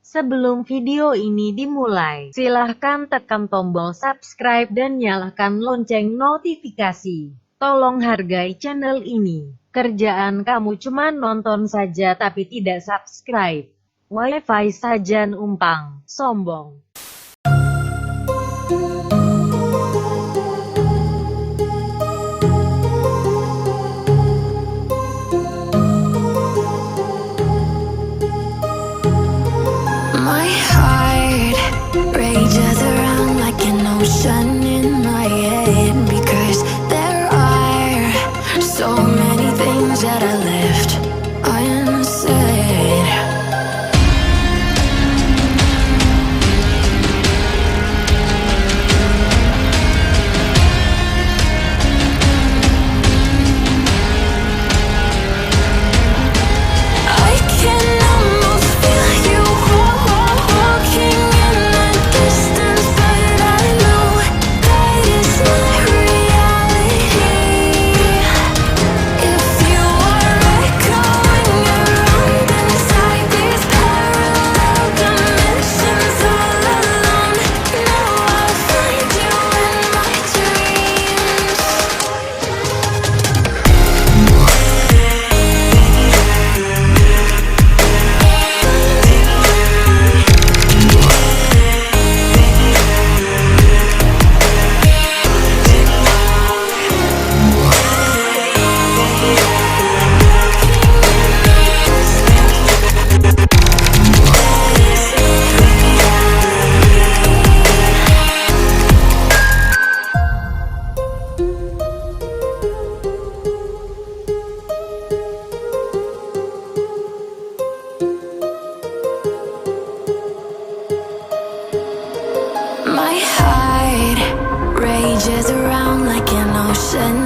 Sebelum video ini dimulai, silahkan tekan tombol subscribe dan nyalakan lonceng notifikasi. Tolong hargai channel ini. Kerjaan kamu cuma nonton saja tapi tidak subscribe. Wifi saja numpang, sombong. My heart rages around like an ocean in my head, because there are so many things that I left unsaid. I can almost feel you walking in the distance, but I know that is not reality. If you are echoing around inside these parallel dimensions all alone, know I'll find you in my dreams. My heart rages around like an ocean